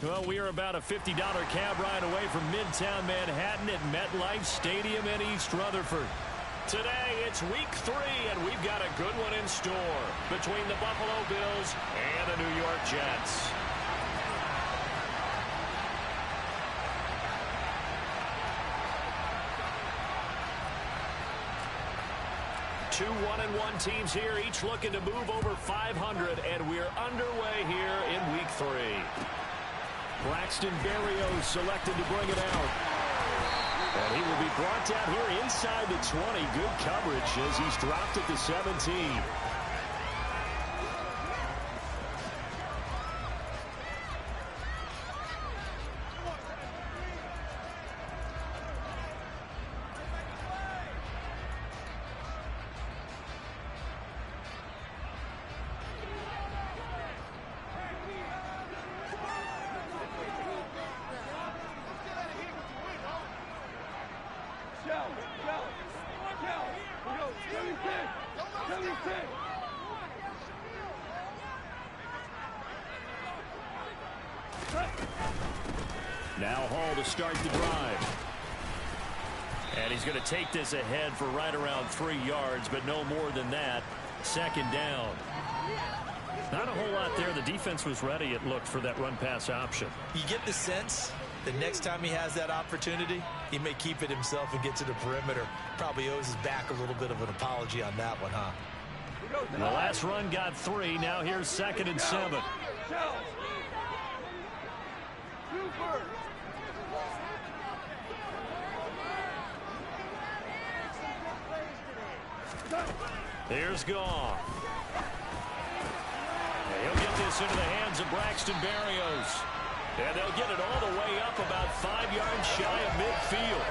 Well, we are about a $50 cab ride away from Midtown Manhattan at MetLife Stadium in East Rutherford. Today, it's week 3, and we've got a good one in store between the Buffalo Bills and the New York Jets. 2 1-1 teams here, each looking to move over 500, and we're underway here in week 3. Braxton Berrios selected to bring it out. And he will be brought down here inside the 20. Good coverage as he's dropped at the 17. Now Hall to start the drive. And he's going to take this ahead for right around 3 yards, but no more than that. Second down. Not a whole lot there. The defense was ready, it looked, for that run-pass option. You get the sense that next time he has that opportunity, he may keep it himself and get to the perimeter. Probably owes his back a little bit of an apology on that one, huh? The last run got 3. Now here's 2nd and 7. Here's Goff. He'll get this into the hands of Braxton Berrios. And they'll get it all the way up about 5 yards shy of midfield.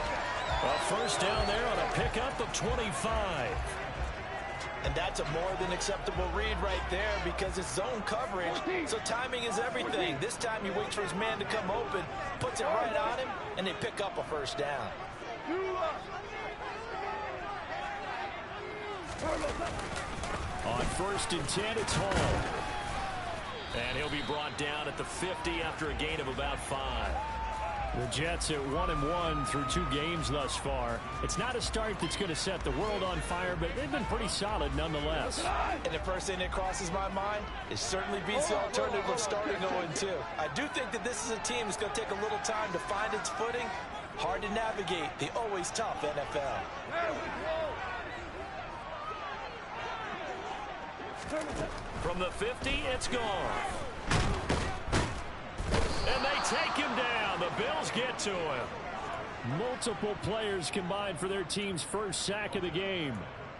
A first down there on a pickup of 25. And that's a more than acceptable read right there because it's zone coverage, so timing is everything. This time he waits for his man to come open, puts it right on him, and they pick up a first down. On 1st and 10, it's Hall. And he'll be brought down at the 50 after a gain of about 5. The Jets at 1-1 through 2 games thus far. It's not a start that's going to set the world on fire, but they've been pretty solid nonetheless. And the first thing that crosses my mind is certainly beats the alternative of starting 0-2. I do think that this is a team that's going to take a little time to find its footing. Hard to navigate the always tough NFL. From the 50, it's gone. And they take him down. The Bills get to him. Multiple players combined for their team's first sack of the game.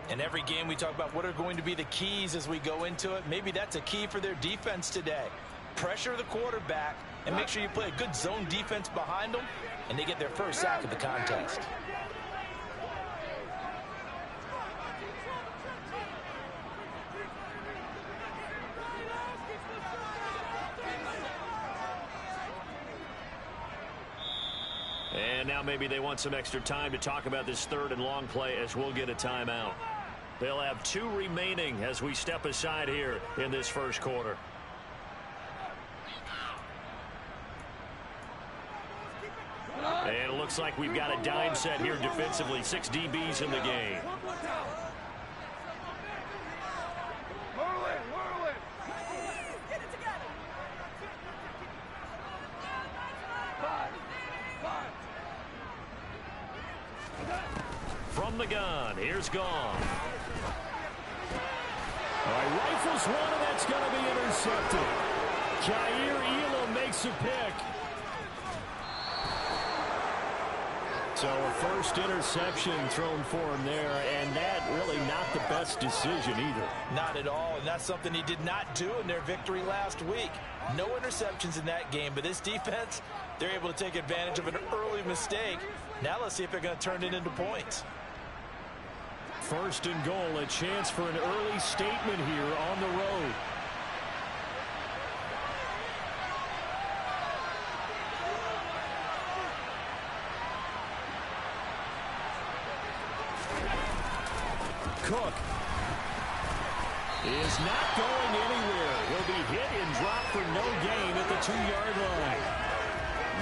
In every game we talk about what are going to be the keys as we go into it. Maybe that's a key for their defense today. Pressure the quarterback and make sure you play a good zone defense behind them, and they get their first sack of the contest. And now maybe they want some extra time to talk about this 3rd and long play as we'll get a timeout. They'll have 2 remaining as we step aside here in this first quarter. And it looks like we've got a dime set here defensively. 6 DBs in the game. From the gun, here's Goff. All right, rifles one, and that's going to be intercepted. Jair Elam makes a pick. So a first interception thrown for him there, and that really not the best decision either. Not at all, and that's something he did not do in their victory last week. No interceptions in that game, but this defense, they're able to take advantage of an early mistake. Now let's see if they're going to turn it into points. 1st and goal, a chance for an early statement here on the road. Cook is not going anywhere. He'll he'll be hit and dropped for no gain at the 2-yard line.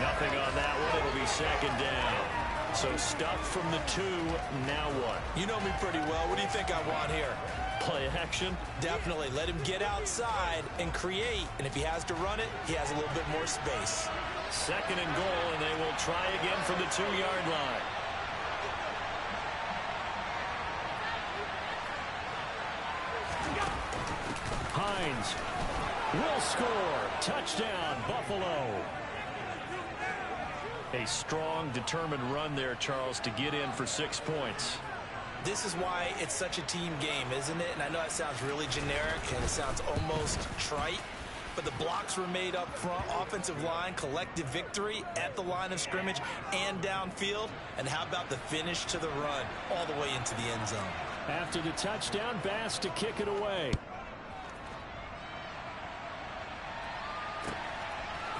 Nothing on that one. It'll be second down. So stuffed from the 2. Now what? You know me pretty well. What do you think I want here? Play action? Definitely. Let him get outside and create. And if he has to run it, he has a little bit more space. Second and goal, and they will try again from the 2-yard line. Hines will score. Touchdown, Buffalo. A strong, determined run there, Charles, to get in for 6 points. This is why it's such a team game, isn't it? And I know it sounds really generic and it sounds almost trite, but the blocks were made up front, offensive line, collective victory at the line of scrimmage and downfield. And how about the finish to the run all the way into the end zone? After the touchdown, Bass to kick it away.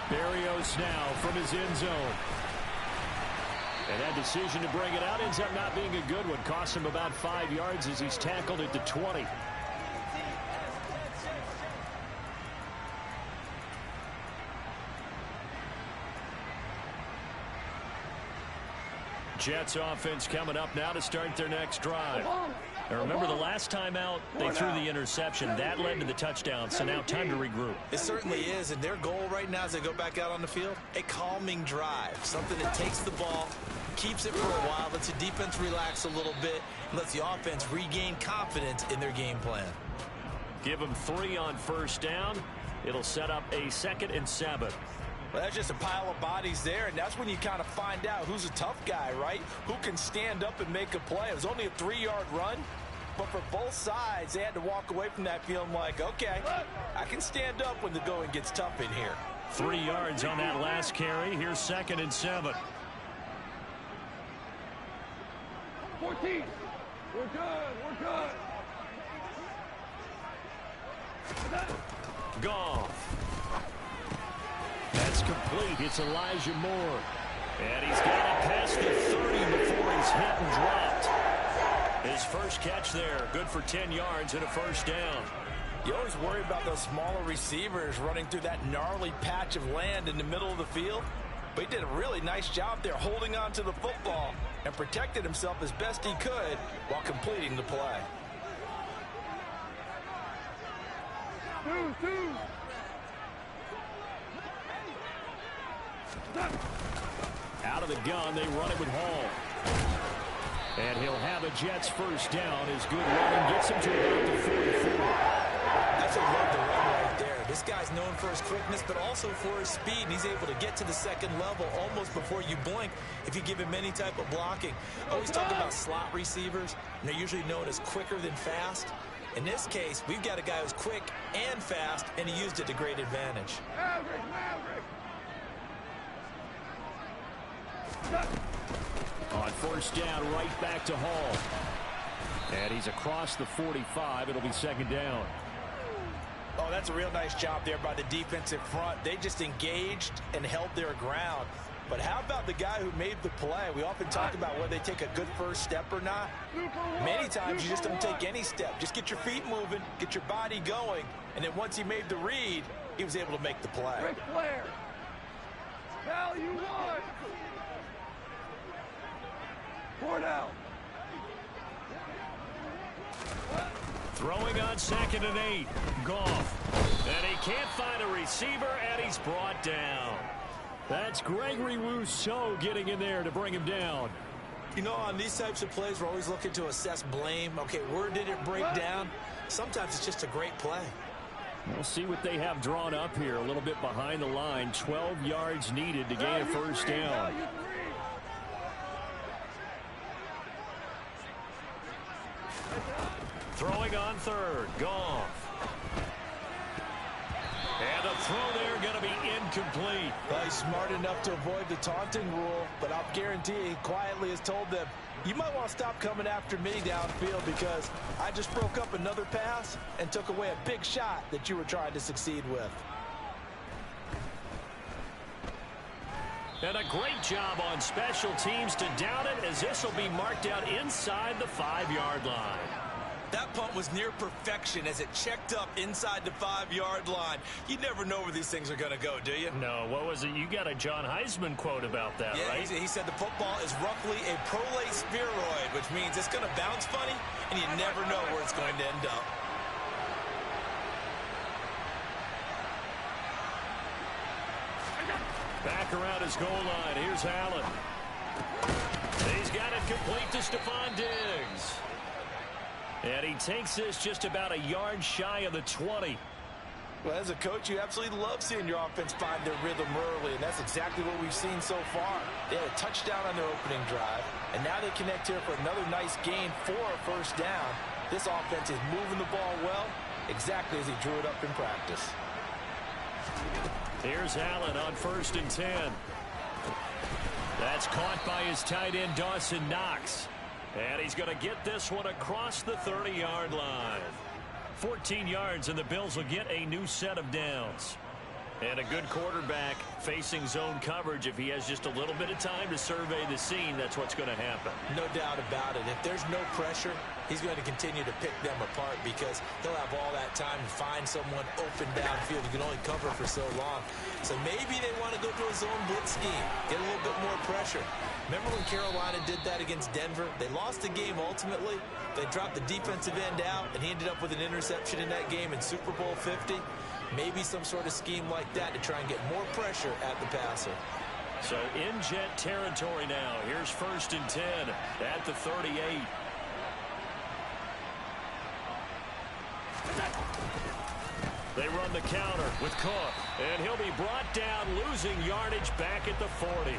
Berrios now from his end zone. And that decision to bring it out ends up not being a good one. Costs him about 5 yards as he's tackled at the 20. Jets offense coming up now to start their next drive. Now remember, the last time out, they threw the interception. That led to the touchdown, so now time to regroup. It certainly is, and their goal right now as they go back out on the field, a calming drive, something that takes the ball, keeps it for a while, lets the defense relax a little bit, and lets the offense regain confidence in their game plan. Give them 3 on first down. It'll set up a 2nd and 7. Well, that's just a pile of bodies there, and that's when you kind of find out who's a tough guy, right? Who can stand up and make a play. It was only a 3-yard run, but for both sides, they had to walk away from that feeling like, okay, I can stand up when the going gets tough in here. 3 yards on that last carry. Here's 2nd and 7. 14. We're good. We're good. Goff. That's complete. It's Elijah Moore. And he's got it past the 30 before he's hit and dropped. His first catch there. Good for 10 yards and a first down. You always worry about those smaller receivers running through that gnarly patch of land in the middle of the field. But he did a really nice job there holding on to the football and protected himself as best he could while completing the play. 2. Out of the gun, they run it with Hall. And he'll have a Jets first down. His good running gets him to about the 44. That's a love to run right there. This guy's known for his quickness, but also for his speed. And he's able to get to the second level almost before you blink if you give him any type of blocking. I always talk about slot receivers, and they're usually known as quicker than fast. In this case, we've got a guy who's quick and fast, and he used it to great advantage. Maverick. On first down, right back to Hall. And he's across the 45. It'll be second down. Oh, that's a real nice job there by the defensive front. They just engaged and held their ground. But how about the guy who made the play? We often talk about whether they take a good first step or not. Many times you just don't take any step. Just get your feet moving, get your body going, and then once he made the read, he was able to make the play. Ric Flair. Cal, you won. Cornell. Throwing on 2nd and 8. Goff. And he can't find a receiver, and he's brought down. That's Gregory Rousseau getting in there to bring him down. You know, on these types of plays, we're always looking to assess blame. Okay, where did it break down? Sometimes it's just a great play. We'll see what they have drawn up here. A little bit behind the line. 12 yards needed to gain a first down. Throwing on 3rd. Goff. And the throw there going to be incomplete. Well, he's smart enough to avoid the taunting rule, but I'll guarantee he quietly has told them, you might want to stop coming after me downfield because I just broke up another pass and took away a big shot that you were trying to succeed with. And a great job on special teams to down it, as this will be marked out inside the 5-yard line. That punt was near perfection as it checked up inside the 5-yard line. You never know where these things are going to go, do you? No, what was it? You got a John Heisman quote about that, yeah, right? He said the football is roughly a prolate spheroid, which means it's going to bounce funny, and you never know where it's going to end up. Back around his goal line. Here's Allen. He's got it complete to Stephon Diggs. And he takes this just about a yard shy of the 20. Well, as a coach, you absolutely love seeing your offense find their rhythm early, and that's exactly what we've seen so far. They had a touchdown on their opening drive, and now they connect here for another nice gain for a first down. This offense is moving the ball well, exactly as he drew it up in practice. Here's Allen on 1st and 10. That's caught by his tight end, Dawson Knox. And he's going to get this one across the 30-yard line. 14 yards, and the Bills will get a new set of downs. And a good quarterback facing zone coverage. If he has just a little bit of time to survey the scene, that's what's going to happen. No doubt about it. If there's no pressure, he's going to continue to pick them apart because he'll have all that time to find someone open downfield. He can only cover for so long. So maybe they want to go to a zone blitz scheme, get a little bit more pressure. Remember when Carolina did that against Denver? They lost the game ultimately. They dropped the defensive end out, and he ended up with an interception in that game in Super Bowl 50. Maybe some sort of scheme like that to try and get more pressure at the passer. So in jet territory now. Here's 1st and 10 at the 38. They run the counter with Cook, and he'll be brought down, losing yardage back at the 40.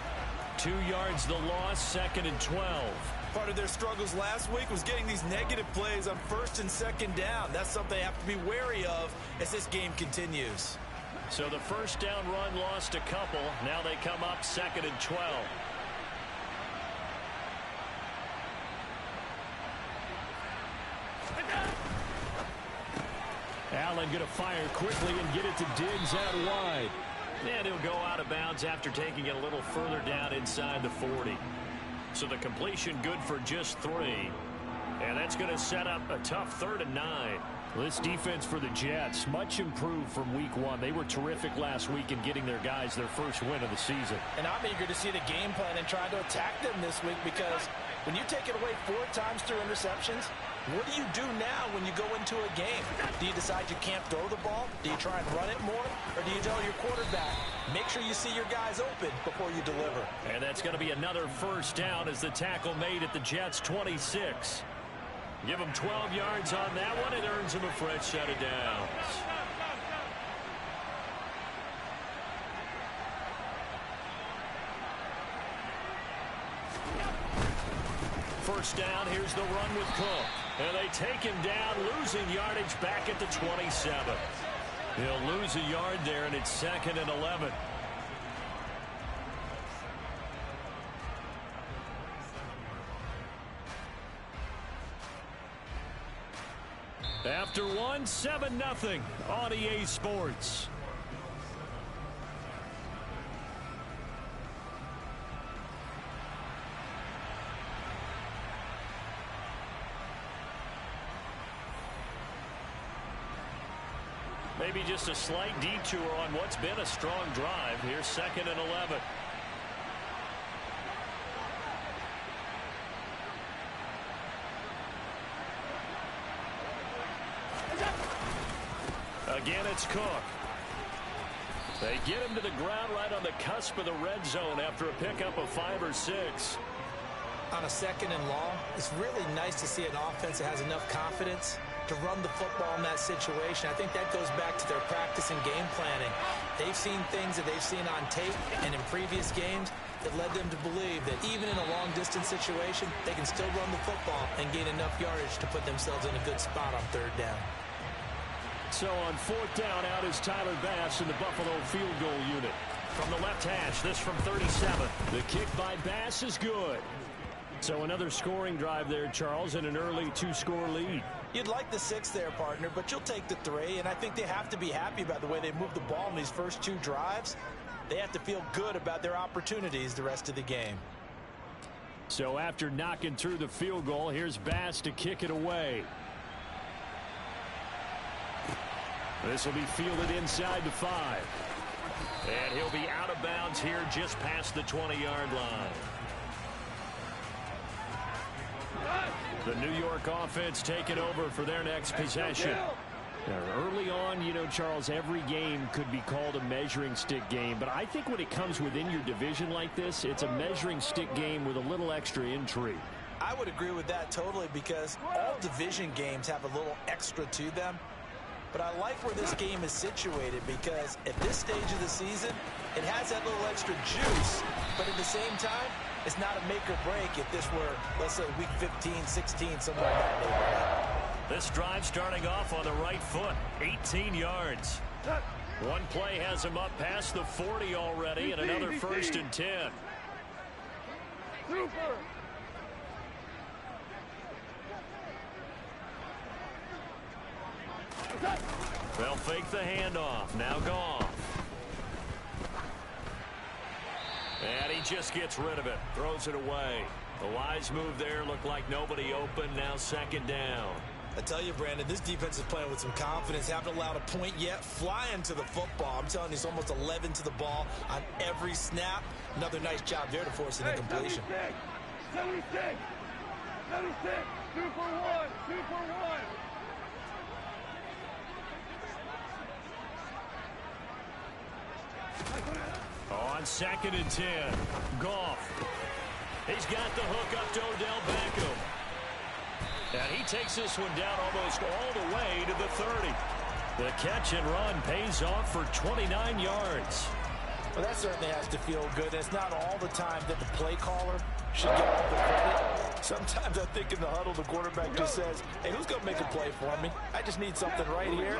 2 yards the loss, 2nd and 12. Part of their struggles last week was getting these negative plays on 1st and 2nd down. That's something they have to be wary of as this game continues. So the first down run lost a couple. Now they come up 2nd and 12. Allen going to fire quickly and get it to Diggs out wide. And he'll go out of bounds after taking it a little further down inside the 40. So the completion good for just 3. And that's going to set up a tough 3rd and 9. Well, this defense for the Jets, much improved from week 1. They were terrific last week in getting their guys their first win of the season. And I'm eager to see the game plan and trying to attack them this week, because when you take it away 4 times through interceptions, what do you do now when you go into a game? Do you decide you can't throw the ball? Do you try and run it more? Or do you tell your quarterback, make sure you see your guys open before you deliver? And that's going to be another first down as the tackle made at the Jets' 26. Give him 12 yards on that one. It earns him a fresh set of downs. First down, here's the run with Cook. And they take him down, losing yardage back at the 27. He'll lose a yard there, and it's 2nd and 11. After one, 7-0 on EA Sports. Maybe just a slight detour on what's been a strong drive. Here's 2nd and 11. Again, it's Cook. They get him to the ground right on the cusp of the red zone after a pickup of 5 or 6. On a 2nd and long, it's really nice to see an offense that has enough confidence to run the football in that situation. I think that goes back to their practice and game planning. They've seen things that they've seen on tape and in previous games that led them to believe that even in a long-distance situation, they can still run the football and gain enough yardage to put themselves in a good spot on 3rd down. So on 4th down, out is Tyler Bass in the Buffalo field goal unit. From the left hash, this from 37. The kick by Bass is good. So another scoring drive there, Charles, and an early 2-score lead. You'd like the 6 there, partner, but you'll take the 3, and I think they have to be happy about the way they moved the ball in these first 2 drives. They have to feel good about their opportunities the rest of the game. So after knocking through the field goal, here's Bass to kick it away. This will be fielded inside the 5. And he'll be out of bounds here just past the 20-yard line. The New York offense taking over for their next possession. Early on, you know, Charles, every game could be called a measuring stick game. But I think when it comes within your division like this, it's a measuring stick game with a little extra intrigue. I would agree with that totally, because all division games have a little extra to them. But I like where this game is situated, because at this stage of the season, it has that little extra juice. But at the same time, it's not a make or break if this were, let's say, week 15, 16, somewhere in that neighborhood. This drive starting off on the right foot, 18 yards. One play has him up past the 40 already, and another 1st and 10. Super. They'll fake the handoff. Now Goff. And he just gets rid of it. Throws it away. The wise move there. Looked like nobody open. Now 2nd down. I tell you, Brandon, this defense is playing with some confidence. Haven't allowed a point yet. Flying to the football. I'm telling you, it's almost 11 to the ball on every snap. Another nice job there to force an incompletion. 76. 76. 2 for 1. 2 for 1. On 2nd and 10. Goff. He's got the hook up to Odell Beckham. And he takes this one down almost all the way to the 30. The catch and run pays off for 29 yards. Well, that certainly has to feel good. It's not all the time that the play caller should get all the credit. Sometimes I think in the huddle, the quarterback just says, hey, who's going to make a play for me? I just need something right here.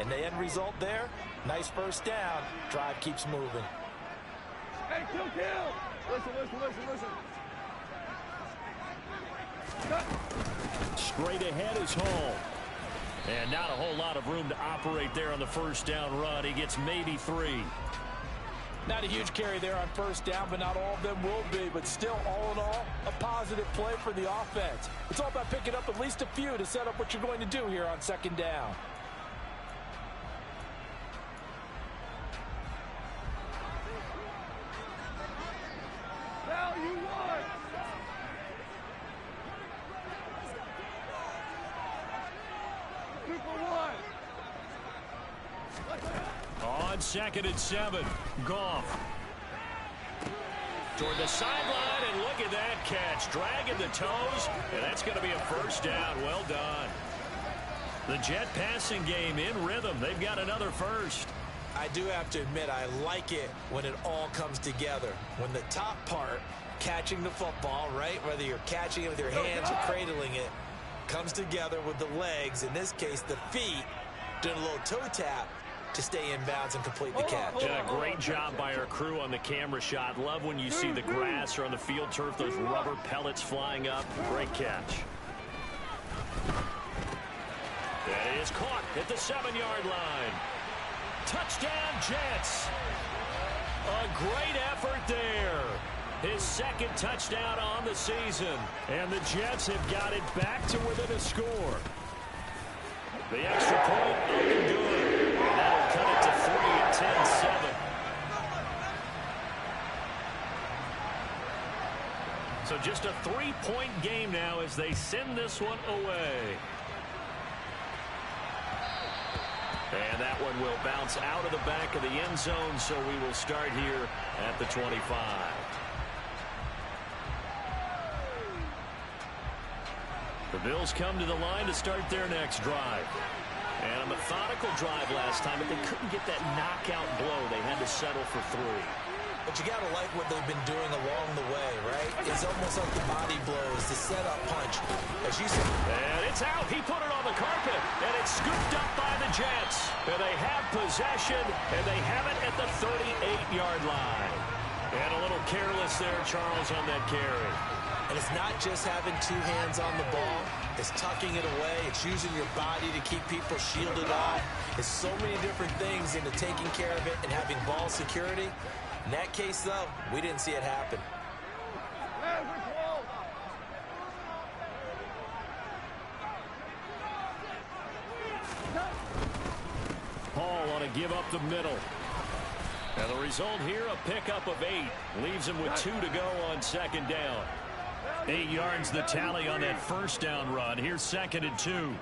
And the end result there, nice 1st down. Drive keeps moving. Hey, kill. Listen. Straight ahead is Hall. And not a whole lot of room to operate there on the 1st down run. He gets maybe 3. Not a huge carry there on 1st down, but not all of them will be. But still, all in all, a positive play for the offense. It's all about picking up at least a few to set up what you're going to do here on 2nd down. Now you won. On 2nd and 7, Goff. Toward the sideline, and look at that catch. Dragging the toes, and that's going to be a 1st down. Well done. The Jet passing game in rhythm. They've got another 1st. I do have to admit, I like it when it all comes together. When the top part, catching the football, right, whether you're catching it with your hands or cradling it, comes together with the legs, in this case the feet, doing a little toe tap to stay in bounds and complete the catch. Yeah, great job by our crew on the camera shot. Love when you see the grass or on the field turf, those rubber pellets flying up. Great catch. That is caught at the 7-yard line. Touchdown, Jets. A great effort there. His 2nd touchdown on the season. And the Jets have got it back to within a score. The extra point, up and good. And that'll cut it to 40 at 10-7. So just a 3-point game now as they send this one away. And that one will bounce out of the back of the end zone, so we will start here at the 25. The Bills come to the line to start their next drive. And a methodical drive last time, but they couldn't get that knockout blow. They had to settle for 3. But you got to like what they've been doing along the way, right? It's almost like the body blows, the setup punch. As you said. And it's out. He put it on the carpet, and it's scooped up by the Jets. And they have possession, and they have it at the 38-yard line. And a little careless there, Charles, on that carry. And it's not just having 2 hands on the ball. It's tucking it away. It's using your body to keep people shielded off. It's so many different things into taking care of it and having ball security. In that case, though, we didn't see it happen. want to give up the middle. And the result here, a pickup of 8. Leaves him with 2 to go on second down. 8 yards the tally on that first down run. Here's 2nd and 2.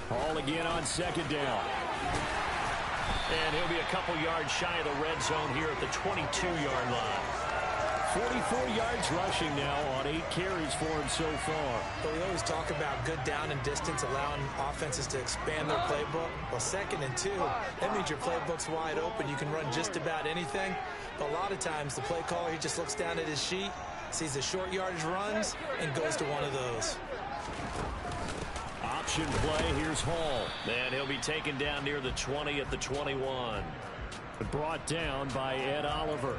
Ball again on second down. And he'll be a couple yards shy of the red zone here at the 22-yard line. 44 yards rushing now on 8 carries for him so far. But we always talk about good down and distance, allowing offenses to expand their playbook. Well, 2nd and 2, that means your playbook's wide open. You can run just about anything. But a lot of times, the play caller, he just looks down at his sheet, sees the short yardage runs, and goes to one of those. Option play, here's Hall. And he'll be taken down near the 20 at the 21. Brought down by Ed Oliver.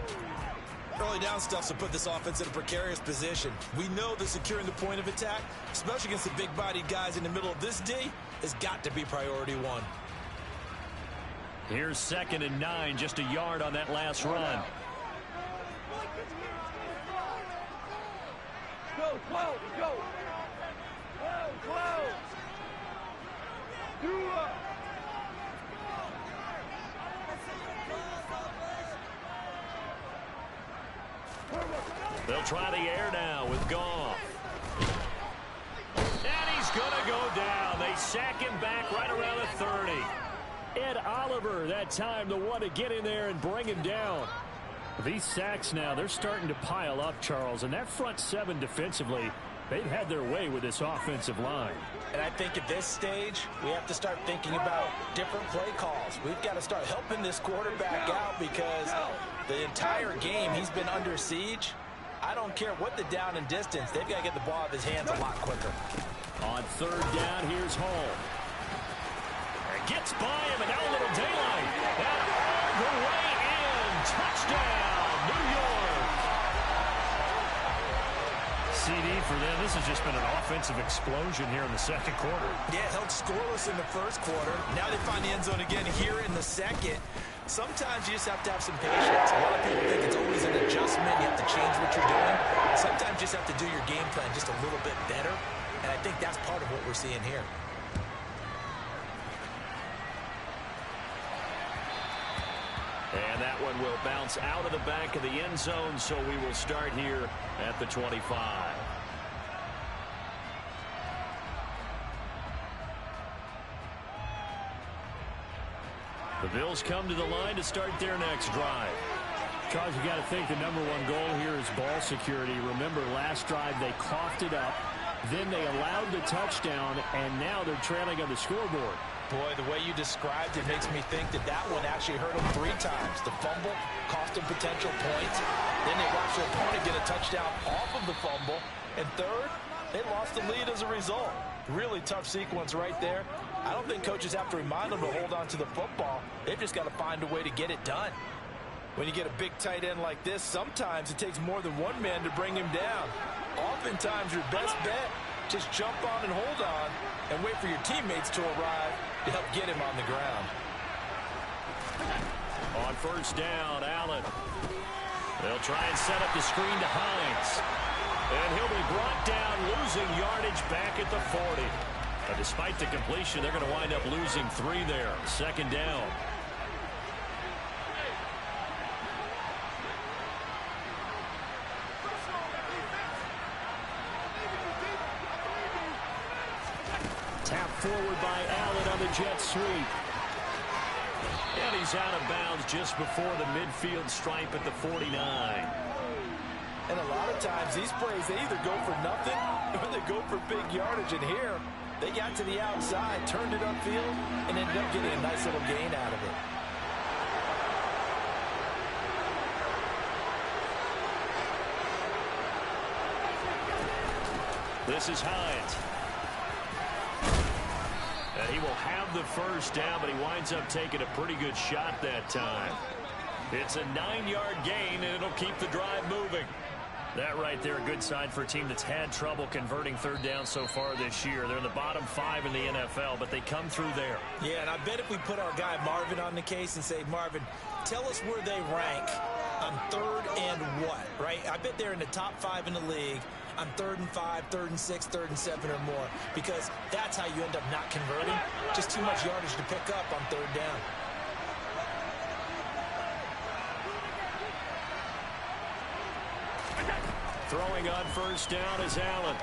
Early down stuff to put this offense in a precarious position. We know that securing the point of attack, especially against the big-bodied guys in the middle of this D, has got to be priority 1. Here's 2nd and 9, just a yard on that last run. Go, go, go. Go. They'll try the air now with Goff. And he's going to go down. They sack him back right around the 30. Ed Oliver, that time, the one to get in there and bring him down. These sacks now, they're starting to pile up, Charles. And that front 7 defensively, they've had their way with this offensive line. And I think at this stage, we have to start thinking about different play calls. We've got to start helping this quarterback out because the entire game he's been under siege. I don't care what the down and distance. They've got to get the ball out of his hands a lot quicker. On 3rd down, here's Hall. Gets by him, and now a little daylight. And all the way in. Touchdown, New York. CD for them. This has just been an offensive explosion here in the 2nd quarter. Yeah, held scoreless in the 1st quarter. Now they find the end zone again here in the 2nd. Sometimes you just have to have some patience. A lot of people think it's always an adjustment. You have to change what you're doing. Sometimes you just have to do your game plan just a little bit better. And I think that's part of what we're seeing here. And that one will bounce out of the back of the end zone, so we will start here at the 25. The Bills come to the line to start their next drive. Charles, you got to think the #1 goal here is ball security. Remember, last drive they coughed it up, then they allowed the touchdown, and now they're trailing on the scoreboard. Boy, the way you described it makes me think that that one actually hurt them 3 times. The fumble cost them potential points. Then they watched their opponent get a touchdown off of the fumble. And third, they lost the lead as a result. Really tough sequence right there. I don't think coaches have to remind them to hold on to the football. They've just got to find a way to get it done. When you get a big tight end like this, sometimes it takes more than one man to bring him down. Oftentimes, your best bet, just jump on and hold on and wait for your teammates to arrive to help get him on the ground. On 1st down, Allen. They'll try and set up the screen to Hines. And he'll be brought down, losing yardage back at the 40. But despite the completion, they're going to wind up losing 3 there. 2nd down. Tap forward by Allen on the jet sweep. And he's out of bounds just before the midfield stripe at the 49. And a lot of times, these plays, they either go for nothing or they go for big yardage. And here, they got to the outside, turned it upfield, and ended up getting a nice little gain out of it. This is Hines. And he will have the 1st down, but he winds up taking a pretty good shot that time. It's a 9-yard gain, and it'll keep the drive moving. That right there, a good sign for a team that's had trouble converting third down so far this year. They're in the bottom 5 in the NFL, but they come through there. Yeah, and I bet if we put our guy Marvin on the case and say, Marvin, tell us where they rank on third and what, right? I bet they're in the top 5 in the league on 3rd and 5, 3rd and 6, 3rd and 7 or more, because that's how you end up not converting. Just too much yardage to pick up on third down. Throwing on first down is Allen.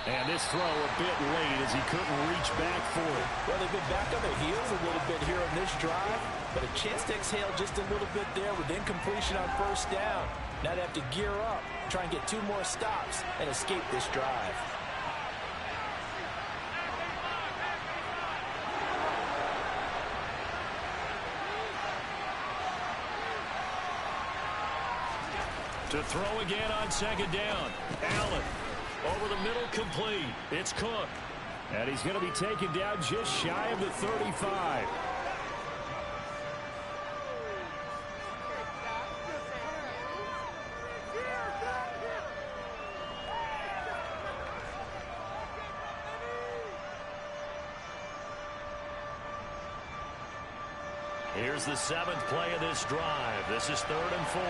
And this throw a bit late as he couldn't reach back for it. Well, they've been back on their heels a little bit here on this drive, but a chance to exhale just a little bit there with incompletion on first down. Now they have to gear up, try and get 2 more stops, and escape this drive. To throw again on second down. Allen over the middle, complete. It's Cook. And he's going to be taken down just shy of the 35. Here's the 7th play of this drive. This is 3rd and 4.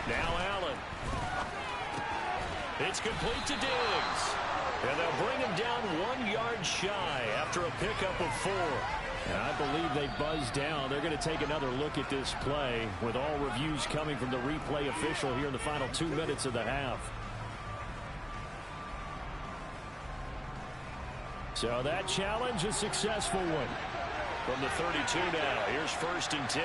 Now Allen. It's complete to Diggs. And they'll bring him down 1 yard shy after a pickup of 4. And I believe they buzzed down. They're going to take another look at this play with all reviews coming from the replay official here in the final 2 minutes of the half. So that challenge, a successful one. From the 32 now, here's 1st and 10.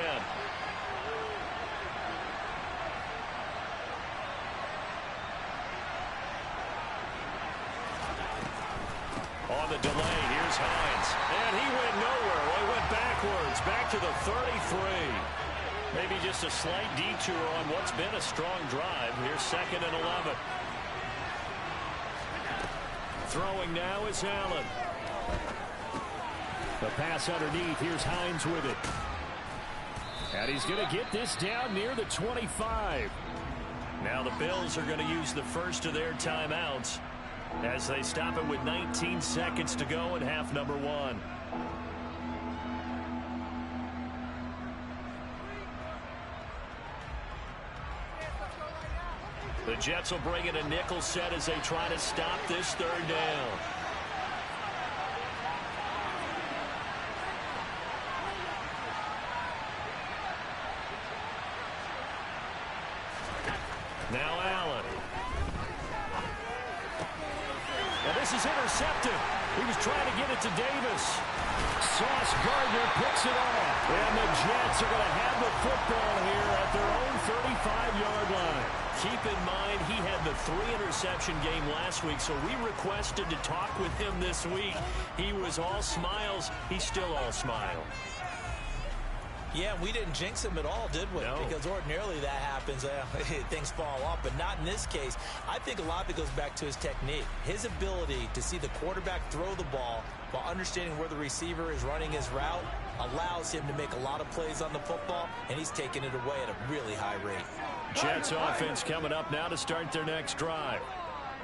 On the delay, here's Hines. And he went nowhere. Well, he went backwards, back to the 33. Maybe just a slight detour on what's been a strong drive. Here's 2nd and 11. Throwing now is Allen. The pass underneath. Here's Hines with it. And he's going to get this down near the 25. Now the Bills are going to use the first of their timeouts as they stop it with 19 seconds to go in half number 1. The Jets will bring in a nickel set as they try to stop this 3rd down. Now Allen. And this is intercepted. He was trying to get it to Davis. Sauce Gardner picks it off. And the Jets are going to have the football here at their own 35-yard line. Keep in mind, he had the 3-interception game last week, so we requested to talk with him this week. He was all smiles. He's still all smile. Yeah, we didn't jinx him at all, did we? No. Because ordinarily that happens. Things fall off, but not in this case. I think a lot of it goes back to his technique. His ability to see the quarterback throw the ball while understanding where the receiver is running his route allows him to make a lot of plays on the football, and he's taking it away at a really high rate. Jets offense coming up now to start their next drive.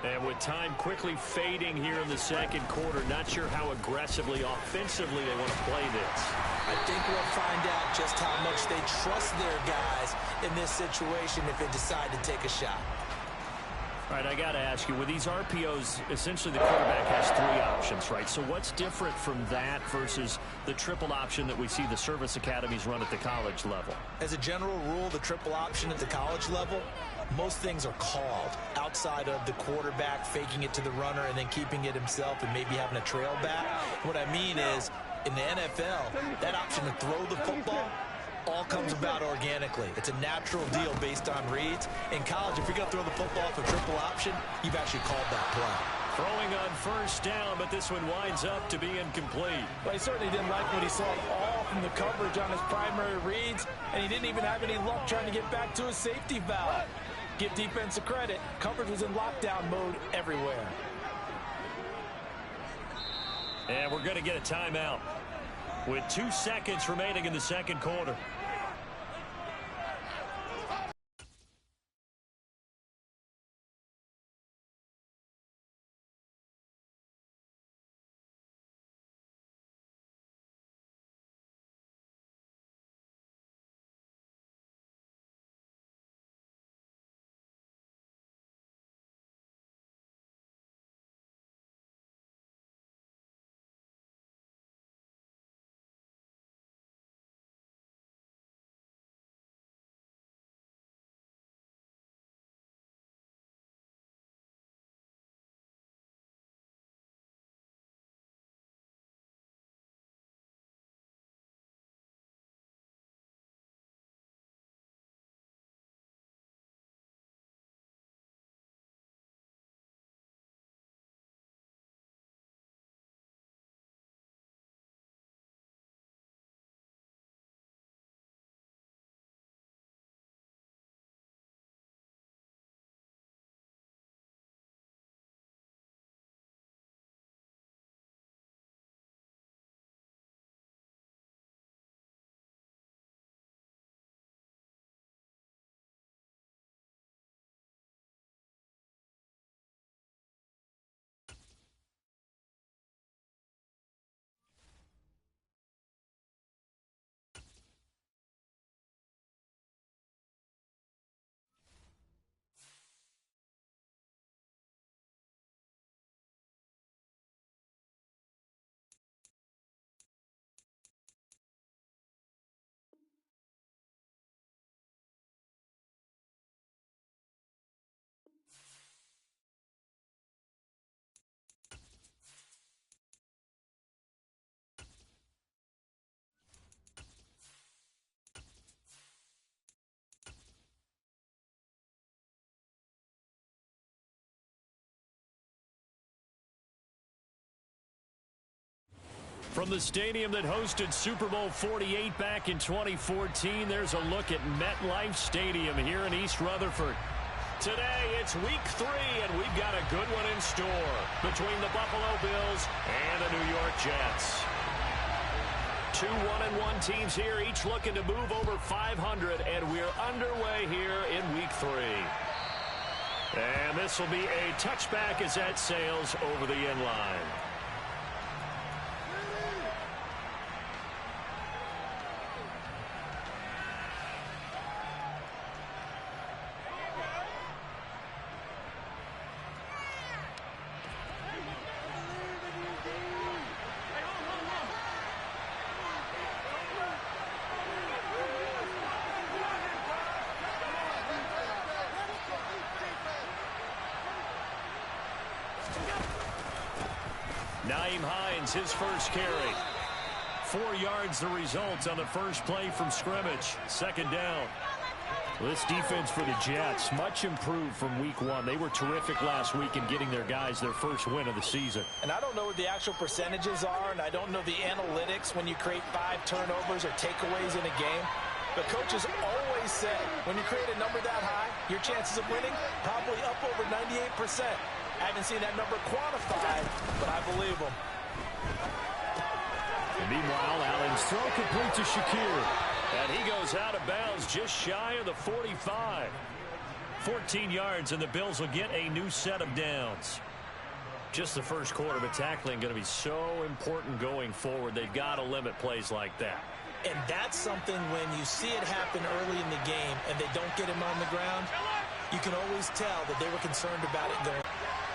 And with time quickly fading here in the 2nd quarter, not sure how aggressively, offensively they want to play this. I think we'll find out just how much they trust their guys in this situation if they decide to take a shot. All right, I got to ask you, with these RPOs, essentially the quarterback has 3 options, right? So what's different from that versus the triple option that we see the service academies run at the college level? As a general rule, the triple option at the college level, most things are called outside of the quarterback faking it to the runner and then keeping it himself and maybe having a trail back. What I mean is, in the NFL, that option to throw the football all comes about organically. It's a natural deal based on reads. In college, if you're going to throw the football for triple option, you've actually called that play. Throwing on first down, but this one winds up to be incomplete. Well, he certainly didn't like what he saw all from the coverage on his primary reads, and he didn't even have any luck trying to get back to his safety valve. Give defense the credit. Coverage was in lockdown mode everywhere. And we're going to get a timeout with 2 seconds remaining in the second quarter. From the stadium that hosted Super Bowl 48 back in 2014, there's a look at MetLife Stadium here in East Rutherford. Today, it's week 3, and we've got a good one in store between the Buffalo Bills and the New York Jets. 2 1-1 teams here, each looking to move over 500, and we're underway here in week 3. And this will be a touchback as that sails over the end line. His first carry. 4 yards the result on the first play from scrimmage. Second down. This defense for the Jets, much improved from week 1. They were terrific last week in getting their guys their first win of the season. And I don't know what the actual percentages are, and I don't know the analytics when you create 5 turnovers or takeaways in a game. But coaches always say when you create a number that high, your chances of winning probably up over 98%. I haven't seen that number quantified, but I believe them. And meanwhile, Allen's throw complete to Shakir. And he goes out of bounds just shy of the 45. 14 yards, and the Bills will get a new set of downs. Just the first quarter, but tackling going to be so important going forward. They've got to limit plays like that. And that's something when you see it happen early in the game and they don't get him on the ground, you can always tell that they were concerned about it going.